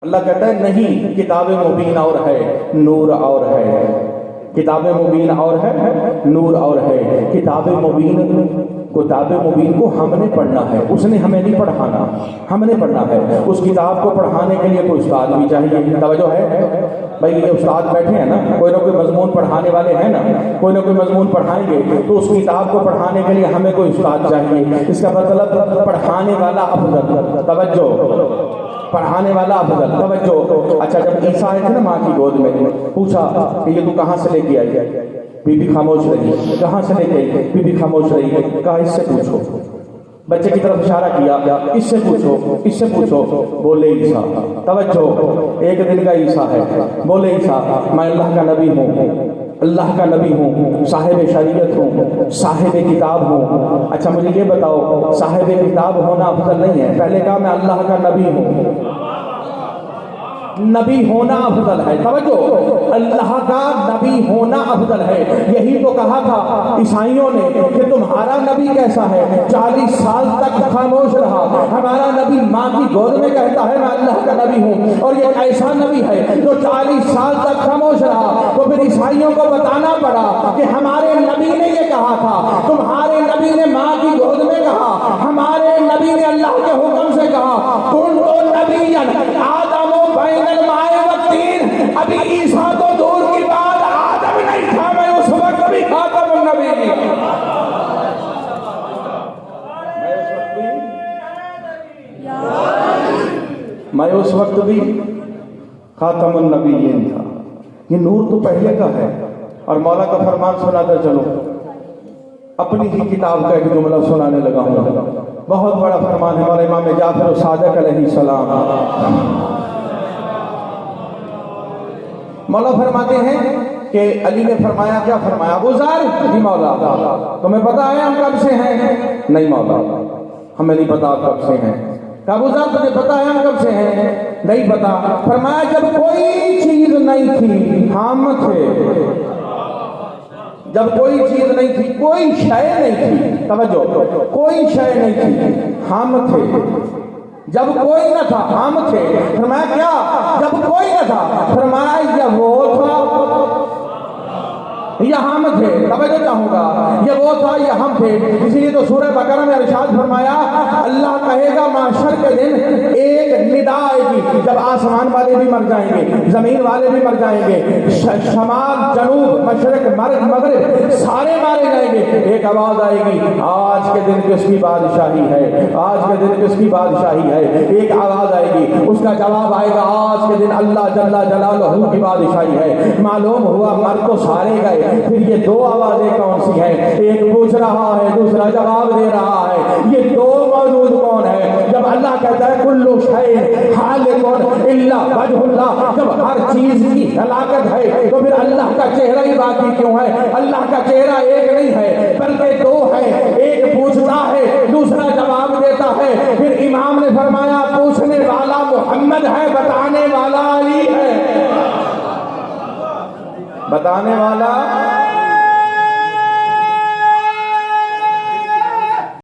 اللہ کہتا ہے نہیں، کتاب مبین اور ہے، نور اور ہے۔ کتاب مبین اور ہے، نور اور ہے۔ کتاب مبین کو ہم نے پڑھنا ہے، اس نے ہمیں نہیں پڑھانا، ہم نے پڑھنا ہے۔ اس کتاب کو پڑھانے کے لیے کوئی استاد بھی چاہیے، توجہ ہے بھائی؟ یہ استاد بیٹھے ہیں نا، کوئی نہ کوئی مضمون پڑھانے والے ہیں نا، کوئی نہ کوئی مضمون پڑھائیں گے، تو اس کتاب کو پڑھانے کے لیے ہمیں کوئی استاد چاہیے۔ اس کا مطلب پڑھانے والا افضل، توجہ، پڑھانے والا افضل، توجہ۔ اچھا، جب عیسیٰ آئے تھے نا ماں کی گود میں، پوچھا کہ یہ تو کہاں سے لے کے آئی؟ بی بی خاموش رہی۔ کہاں سے لے کے آئی؟ بی بی خاموش رہی۔ کہا اس سے پوچھو، بچے کی طرف اشارہ کیا، اس سے پوچھو، اس سے پوچھو۔ بولے عیسیٰ، توجہ، ایک دن کا عیسیٰ ہے، بولے عیسیٰ میں اللہ کا نبی ہوں، اللہ کا نبی ہوں، صاحب شریعت ہوں، صاحب کتاب ہوں۔ اچھا مجھے یہ بتاؤ، صاحب کتاب ہونا افضل نہیں ہے؟ پہلے کہا میں اللہ کا نبی ہوں، نبی ہونا افضل ہے، توجہ، اللہ کا نبی ہونا افضل ہے۔ یہی تو کہا تھا عیسائیوں نے کہ تمہارا نبی کیسا ہے، 40 سال تک خاموش رہا، ہمارا نبی ماں کی گود میں کہتا ہے میں اللہ کا نبی ہوں، اور یہ ایسا نبی ہے جو 40 سال تک خاموش رہا۔ تو پھر عیسائیوں کو بتانا پڑا کہ ہمارے نبی نے یہ کہا تھا، تمہارے نبی نے ماں کی گود میں کہا، ہمارے نبی نے اللہ کے حکم سے کہا کن تو نبی آدم و بین الماء والطین۔ ابھی عیسیٰ تو دور کی بات، آدم نہیں تھا، میں اس وقت بھی خاتم النبی، میں اس وقت بھی خاتم النبیین تھا۔ یہ نور تو پہلے کا ہے۔ اور مولا کا فرمان سناتا چلو، اپنی ہی کتاب کا ایک جملہ سنانے لگا ہوں، بہت بڑا فرمان ہے مولا امام جعفر صادق علیہ السلام۔ مولا فرماتے ہیں کہ علی نے فرمایا، کیا فرمایا؟ ابو ذر، جی مولا تمہیں پتا ہے ہم کب سے ہیں؟ نہیں مولا ہمیں نہیں پتا آپ کب سے ہیں۔ کہ ابو ذر تجھے پتا ہے ہم کب سے ہیں؟ نہیں پتا۔ فرمایا جب کوئی چیز نہیں تھی ہم تھے، جب کوئی چیز نہیں تھی، کوئی شے نہیں تھی، توجہ، کوئی شے نہیں تھی، ہم تھے۔ جب کوئی نہ تھا ہم تھے۔ فرمایا کیا؟ جب کوئی نہ تھا، فرمایا یہ وہ تھا، یہ ہم تھے، توجہ چاہوں گا، یہ وہ تھا، یہ ہم تھے۔ اسی لیے تو سورہ بقرہ میں ارشاد فرمایا اللہ کہے گا محشر کے دن ایک ندا آئے گی، جب آسمان والے بھی مر جائیں گے، زمین والے بھی مر جائیں گے، شمال جنوب مشرق مغرب سارے مارے جائیں گے، ایک آواز آئے گی آج کے دن کس کی بادشاہی ہے، آج کے دن کس کی بادشاہی ہے۔ ایک آواز آئے گی، اس کا جواب آئے گا آج کے دن اللہ جل جلالہ کی بادشاہی ہے۔ معلوم ہوا مر تو سارے گئے، پھر یہ دو آوازیں کون سی ہیں؟ ایک پوچھ رہا ہے، دوسرا جواب دے رہا ہے، یہ دو موجود کون ہے؟ جب اللہ کہتا ہے کلو شیء ہالک الا وجہ اللہ، جب ہر چیز کی ہلاکت ہے تو پھر اللہ کا چہرہ ہی باقی کیوں ہے؟ اللہ کا چہرہ ایک نہیں ہے بلکہ دو ہے، ایک پوچھتا ہے، دوسرا جواب دیتا ہے۔ پھر امام نے فرمایا پوچھنے والا محمد ہے، بتانے والا علی ہے، بتانے والا